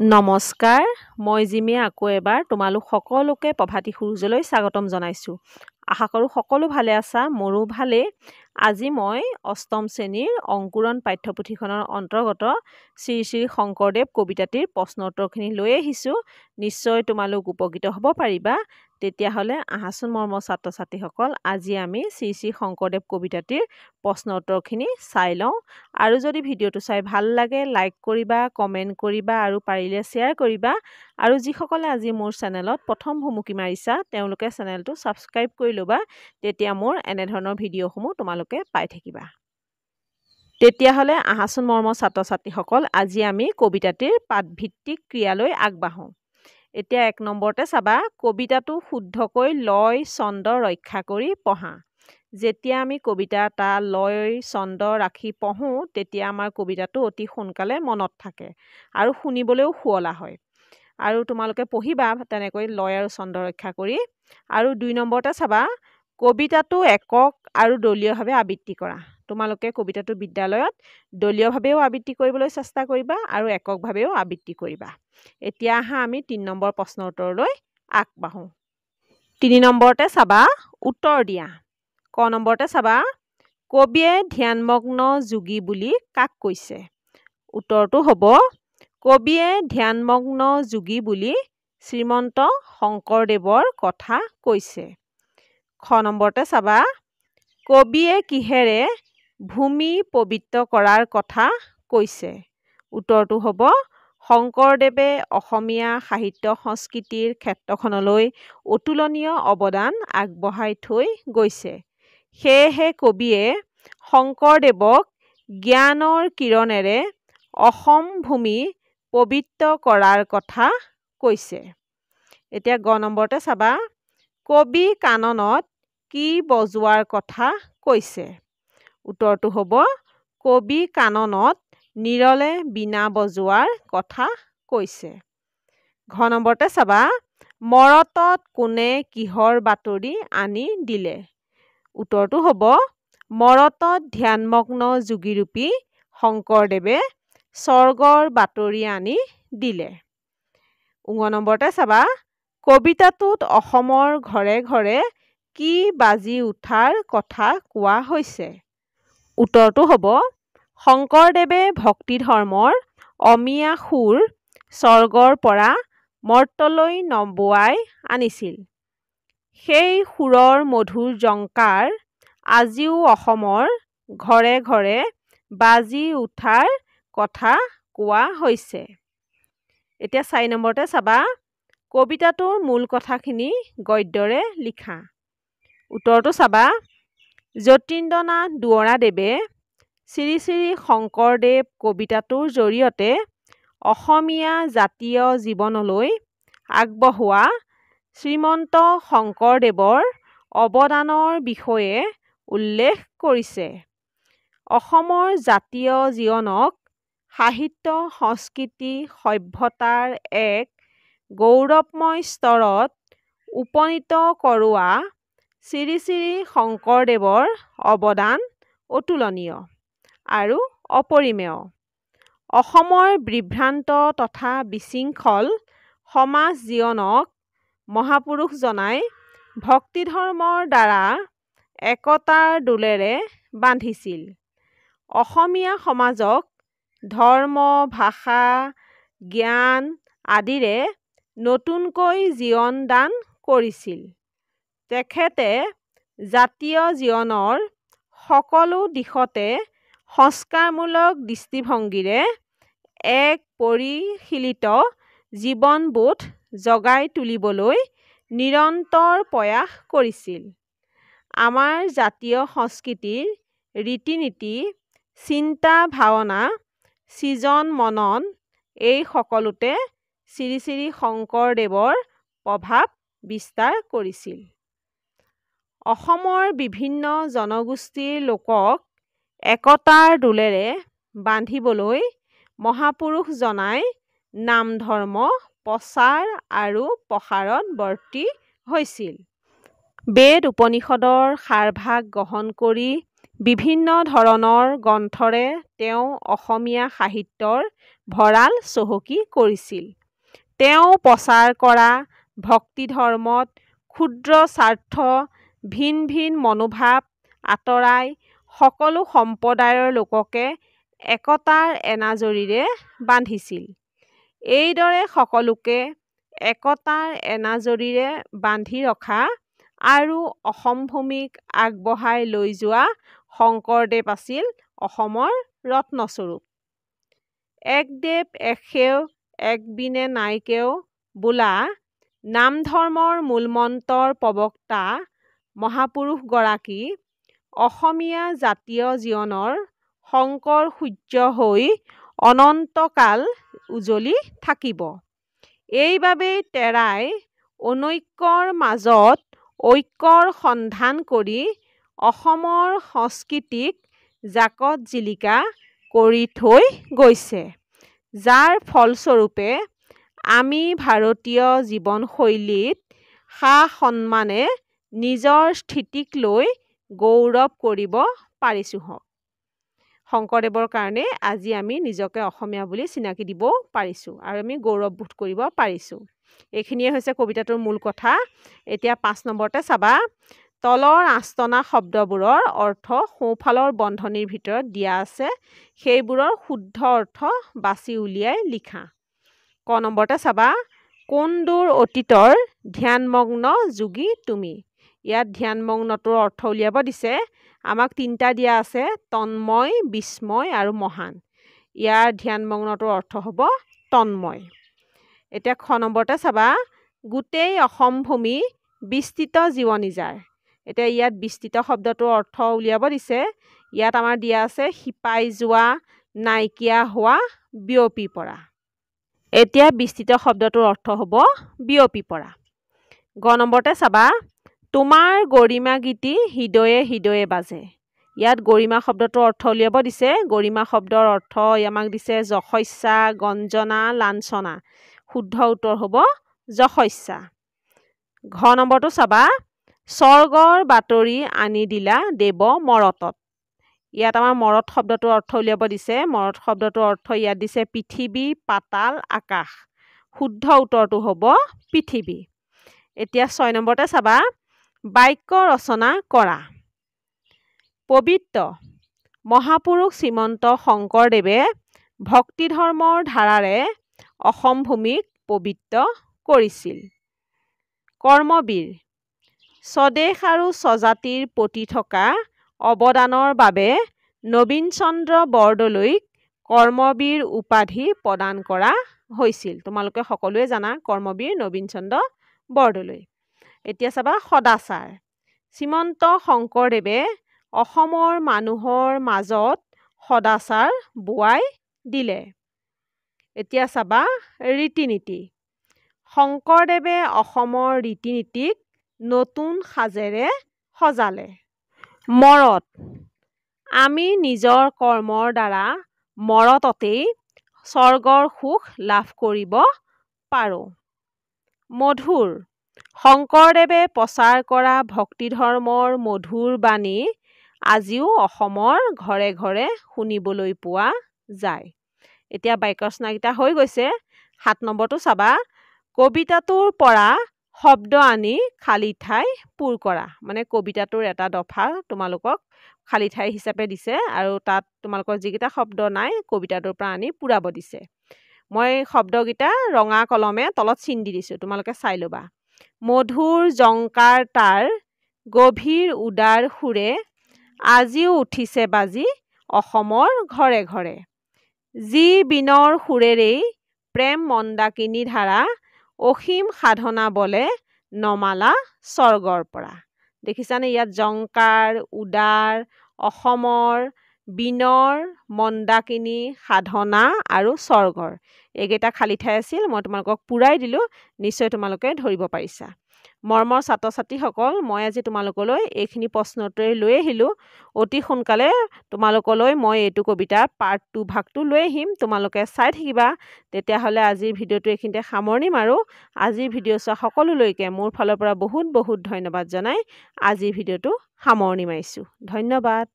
নমস্কাৰ, মই জিমিয়ে আকৌ এবাৰ তোমালোক সকলোকে প্ৰভাতী সূৰুজলৈ স্বাগতম জনাইছোঁ। আশা কৰোঁ সকলো ভালে আছা, মোৰো ভালেই। আজি মই অষ্টম শ্ৰেণীৰ অংকুৰণ পাঠ্যপুথিখনৰ অন্তৰ্গত শ্ৰী শ্ৰী শংকৰদেৱ কবিতাটিৰ প্ৰশ্নোত্তৰখিনি লৈ আহিছোঁ। নিশ্চয় তোমালোক উপকৃত হ'ব পাৰিবা। তেতিয়াহ'লে আহাচোন মৰমৰ ছাত্ৰ ছাত্ৰীসকল, আজি আমি শ্ৰী শ্ৰী শংকৰদেৱ কবিতাটিৰ প্ৰশ্নোত্তৰখিনি চাই লওঁ। আৰু যদি ভিডিঅ'টো চাই ভাল লাগে, লাইক কৰিবা, কমেণ্ট কৰিবা আৰু পাৰিলে শ্বেয়াৰ কৰিবা। আৰু যিসকলে আজি মোৰ চেনেলত প্ৰথম ভুমুকি মাৰিছা, তেওঁলোকে চেনেলটো ছাবস্ক্ৰাইব কৰি ল'বা। তেতিয়া মোৰ এনেধৰণৰ ভিডিঅ'সমূহ তোমালোকে পাই থাকিবা। তেতিয়াহ'লে আহাচোন মৰমৰ ছাত্ৰ ছাত্ৰীসকল, আজি আমি কবিতাটিৰ পাঠভিত্তিক ক্ৰিয়ালৈ আগবাঢ়োঁ। এতিয়া 1 নম্বৰতে চাবা, কবিতাটো শুদ্ধকৈ লয় ছন্দ ৰক্ষা কৰি পঢ়া। যেতিয়া আমি কবিতা এটা লয় ছন্দ ৰাখি পঢ়োঁ, তেতিয়া আমাৰ কবিতাটো অতি সোনকালে মনত থাকে আৰু শুনিবলৈও শুৱলা হয়। আৰু তোমালোকে পঢ়িবা তেনেকৈ লয় আৰু ছন্দ ৰক্ষা কৰি। আৰু 2 নম্বৰতে চাবা, কবিতাটো একক আৰু দলীয়ভাৱে আবৃত্তি কৰা। তোমালোকে কবিতাটো বিদ্যালয়ত দলীয়ভাৱেও আবৃত্তি কৰিবলৈ চেষ্টা কৰিবা আৰু এককভাৱেও আবৃত্তি কৰিবা। এতিয়া আহা আমি 3 নম্বৰ প্ৰশ্নৰ উত্তৰলৈ আগবাঢ়োঁ। 3 নম্বৰতে চাবা, উত্তৰ দিয়া। ক নম্বৰতে চাবা, কবিয়ে ধ্যানমগ্ন যোগী বুলি কাক কৈছে? উত্তৰটো হ'ব, কবিয়ে ধ্যানমগ্ন যোগী বুলি শ্ৰীমন্ত শংকৰদেৱৰ কথা কৈছে। খ নম্বৰতে চাবা, কবিয়ে কিহেৰে ভূমি পবিত্ৰ কৰাৰ কথা কৈছে? উত্তৰটো হ'ব, শংকৰদেৱে অসমীয়া সাহিত্য সংস্কৃতিৰ ক্ষেত্ৰখনলৈ অতুলনীয় অৱদান আগবঢ়াই থৈ গৈছে। সেয়েহে কবিয়ে শংকৰদেৱক জ্ঞানৰ কিৰণেৰে অসম ভূমি পবিত্ৰ কৰাৰ কথা কৈছে। এতিয়া গ নম্বৰতে চাবা, কবি কাননত কি বজোৱাৰ কথা কৈছে? উত্তৰটো হ'ব, কবি কাননত নিৰলে বীণা বজোৱাৰ কথা কৈছে। ঘ নম্বৰতে চাবা, মৰতত কোনে কিহৰ বাতৰি আনি দিলে? উত্তৰটো হ'ব, মৰতত ধ্যানমগ্ন যোগীৰূপী শংকৰদেৱে স্বৰ্গৰ বাতৰি আনি দিলে। ঙ নম্বৰতে চাবা, কবিতাটোত অসমৰ ঘৰে ঘৰে কি বাজি উঠাৰ কথা কোৱা হৈছে? উত্তৰটো হ'ব, শংকৰদেৱে ভক্তি ধৰ্মৰ অমিয়া সুৰ স্বৰ্গৰ পৰা মৰ্ত্যলৈ নমুৱাই আনিছিল। সেই সুৰৰ মধুৰ জংকাৰ আজিও অসমৰ ঘৰে ঘৰে বাজি উঠাৰ কথা কোৱা হৈছে। এতিয়া 4 নম্বৰতে চাবা, কবিতাটোৰ মূল কথাখিনি গদ্যৰে লিখা। উত্তৰটো চাবা, যতীন্দ্ৰনাথ দুৱৰাদেৱে শ্ৰী শ্ৰী শংকৰদেৱ কবিতাটোৰ জৰিয়তে অসমীয়া জাতীয় জীৱনলৈ আগবঢ়োৱা শ্ৰীমন্ত শংকৰদেৱৰ অৱদানৰ বিষয়ে উল্লেখ কৰিছে। অসমৰ জাতীয় জীৱনক সাহিত্য সংস্কৃতি সভ্যতাৰ এক গৌৰৱময় স্তৰত উপনীত কৰোৱা শ্ৰী শ্ৰী শংকৰদেৱৰ অৱদান অতুলনীয় আৰু অপৰিমেয়। অসমৰ বিভ্ৰান্ত তথা বিশৃংখল সমাজ জীৱনক মহাপুৰুষজনাই ভক্তি ধৰ্মৰ দ্বাৰা একতাৰ ডোলেৰে বান্ধিছিল। অসমীয়া সমাজক ধৰ্ম, ভাষা, জ্ঞান আদিৰে নতুনকৈ জীৱন দান কৰিছিল। তেখেতে জাতীয় জীৱনৰ সকলো দিশতে সংস্কাৰমূলক দৃষ্টিভংগীৰে এক পৰিশীলিত জীৱনবোধ জগাই তুলিবলৈ নিৰন্তৰ প্ৰয়াস কৰিছিল। আমাৰ জাতীয় সংস্কৃতিৰ ৰীতি-নীতি, চিন্তা ভাৱনা, সৃজন মনন এই সকলোতে শ্ৰী শ্ৰী শংকৰদেৱৰ প্ৰভাৱ বিস্তাৰ কৰিছিল। অসমৰ বিভিন্ন জনগোষ্ঠীৰ লোকক একতাৰ ডোলেৰে বান্ধিবলৈ মহাপুৰুষজনাই নাম ধৰ্ম প্ৰচাৰ আৰু প্ৰসাৰত ব্ৰতী হৈছিল। বেদ উপনিষদৰ সাৰভাগ গ্ৰহণ কৰি বিভিন্ন ধৰণৰ গ্ৰন্থৰে তেওঁ অসমীয়া সাহিত্যৰ ভঁৰাল চহকী কৰিছিল। তেওঁ প্ৰচাৰ কৰা ভক্তি ধৰ্মত ক্ষুদ্ৰ স্বাৰ্থ ভিন ভিন মনোভাৱ আঁতৰাই সকলো সম্প্ৰদায়ৰ লোককে একতাৰ এনাজৰীৰে বান্ধিছিল। এইদৰে সকলোকে একতাৰ এনাজৰীৰে বান্ধি ৰখা আৰু অসম ভূমিক আগবঢ়াই লৈ যোৱা শংকৰদেৱ আছিল অসমৰ ৰত্নস্বৰূপ। এক দেৱ এক সেৱ এক বিনে নাই কেও বোলা নাম ধৰ্মৰ মূলমন্ত্ৰৰ প্ৰবক্তা মহাপুৰুষগৰাকী অসমীয়া জাতীয় জীৱনৰ শংকৰ সূৰ্য হৈ অনন্তকাল উজ্বলি থাকিব। এইবাবেই তেৰাই অনৈক্যৰ মাজত ঐক্যৰ সন্ধান কৰি অসমৰ সংস্কৃতিক জাকত জিলিকা কৰি থৈ গৈছে, যাৰ ফলস্বৰূপে আমি ভাৰতীয় জীৱনশৈলীত সা-সন্মানে নিজৰ স্থিতিক লৈ গৌৰৱ কৰিব পাৰিছোঁ। শংকৰদেৱৰ কাৰণে আজি আমি নিজকে অসমীয়া বুলি চিনাকি দিব পাৰিছোঁ আৰু আমি গৌৰৱবোধ কৰিব পাৰিছোঁ। এইখিনিয়ে হৈছে কবিতাটোৰ মূল কথা। এতিয়া 5 নম্বৰতে চাবা, তলৰ আঁচটনা শব্দবোৰৰ অৰ্থ সোঁফালৰ বন্ধনীৰ ভিতৰত দিয়া আছে, সেইবোৰৰ শুদ্ধ অৰ্থ বাছি উলিয়াই লিখা। ক নম্বৰতে চাবা, কোন দূৰ অতীতৰ ধ্যানমগ্ন যোগী তুমি। ইয়াত ধ্যানমগ্নটোৰ অৰ্থ উলিয়াব দিছে। আমাক 3টা দিয়া আছে, তন্ময়, বিস্ময় আৰু মহান। ইয়াৰ ধ্যানমগ্নটোৰ অৰ্থ হ'ব তন্ময়। এতিয়া খ নম্বৰতে চাবা, গোটেই অসম ভূমি বিস্তৃত জীৱনী যাৰ। এতিয়া ইয়াত বিস্তৃত শব্দটোৰ অৰ্থ উলিয়াব দিছে। ইয়াত আমাৰ দিয়া আছে শিপাই যোৱা, নাইকিয়া হোৱা, বিয়পি পৰা। এতিয়া বিস্তৃত শব্দটোৰ অৰ্থ হ'ব বিয়পি পৰা। গ নম্বৰতে চাবা, তোমাৰ গৰিমা গীতি হৃদয়ে হৃদয়ে বাজে। ইয়াত গৰিমা শব্দটোৰ অৰ্থ উলিয়াব দিছে। গৰিমা শব্দৰ অৰ্থ আমাক দিছে যশস্যা, গঞ্জনা, লাঞ্ছনা। শুদ্ধ উত্তৰ হ'ব যশস্যা। ঘ নম্বৰটো চাবা, স্বৰ্গৰ বাতৰি আনি দিলা দেৱ মৰতত। ইয়াত আমাৰ মৰত শব্দটোৰ অৰ্থ উলিয়াব দিছে। মৰত শব্দটোৰ অৰ্থ ইয়াত দিছে পৃথিৱী, পাতাল, আকাশ। শুদ্ধ উত্তৰটো হ'ব পৃথিৱী। এতিয়া 6 নম্বৰতে চাবা, বাক্য ৰচনা কৰা। পবিত্ৰ মহাপুৰুষ শ্ৰীমন্ত শংকৰদেৱে ভক্তি ধৰ্মৰ ধাৰাৰে অসম ভূমিক পবিত্ৰ কৰিছিল। কৰ্মবীৰ স্বদেশ আৰু স্বজাতিৰ প্ৰতি থকা অৱদানৰ বাবে নবীন চন্দ্ৰ বৰদলৈক কৰ্মবীৰ উপাধি প্ৰদান কৰা হৈছিল। তোমালোকে সকলোৱে জানা কৰ্মবীৰ নবীন চন্দ্ৰ বৰদলৈ। এতিয়া চাবা, সদাচাৰ শ্ৰীমন্ত শংকৰদেৱে অসমৰ মানুহৰ মাজত সদাচাৰ বোৱাই দিলে। এতিয়া চাবা, ৰীতি নীতি শংকৰদেৱে অসমৰ ৰীতি নীতিক নতুন সাজেৰে সজালে। মৰত আমি নিজৰ কৰ্মৰ দ্বাৰা মৰততেই স্বৰ্গৰ সুখ লাভ কৰিব পাৰোঁ। মধুৰ শংকৰদেৱে প্ৰচাৰ কৰা ভক্তি ধৰ্মৰ মধুৰ বাণী আজিও অসমৰ ঘৰে ঘৰে শুনিবলৈ পোৱা যায়। এতিয়া বাক্য ৰচনাকেইটা হৈ গৈছে। 7 নম্বৰটো চাবা, কবিতাটোৰ পৰা শব্দ আনি খালী ঠাই পূৰ কৰা। মানে কবিতাটোৰ এটা দফা তোমালোকক খালী ঠাই হিচাপে দিছে আৰু তাত তোমালোকৰ যিকেইটা শব্দ নাই কবিতাটোৰ পৰা আনি পূৰাব দিছে। মই শব্দকেইটা ৰঙা কলমে তলত চিন দি দিছোঁ, তোমালোকে চাই ল'বা। মধুৰ জংকাৰ তাৰ গভীৰ উদাৰ সুৰে আজিও উঠিছে বাজি অসমৰ ঘৰে ঘৰে। যি বিনৰ সুৰেৰেই প্ৰেম মন্দাকিনী ধাৰা অসীম সাধনা বলে নমালা স্বৰ্গৰ পৰা। দেখিছানে ইয়াত জংকাৰ, উদাৰ, অসমৰ, বিনৰ, মন্দাকিনী, সাধনা আৰু স্বৰ্গৰ এইকেইটা খালী ঠাই আছিল। মই তোমালোকক পূৰাই দিলোঁ, নিশ্চয় তোমালোকে ধৰিব পাৰিছা। মৰমৰ ছাত্ৰ ছাত্ৰীসকল, মই আজি তোমালোকলৈ এইখিনি প্ৰশ্নোত্তৰে লৈ আহিলোঁ। অতি সোনকালে তোমালোকলৈ মই এইটো কবিতাৰ পাৰ্ট 2 ভাগটো লৈ আহিম, তোমালোকে চাই থাকিবা। তেতিয়াহ'লে আজিৰ ভিডিঅ'টো এইখিনিতে সামৰণি মাৰোঁ। আজিৰ ভিডিঅ' চোৱা সকলোলৈকে মোৰ ফালৰ পৰা বহুত বহুত ধন্যবাদ জনাই আজিৰ ভিডিঅ'টো সামৰণি মাৰিছোঁ। ধন্যবাদ।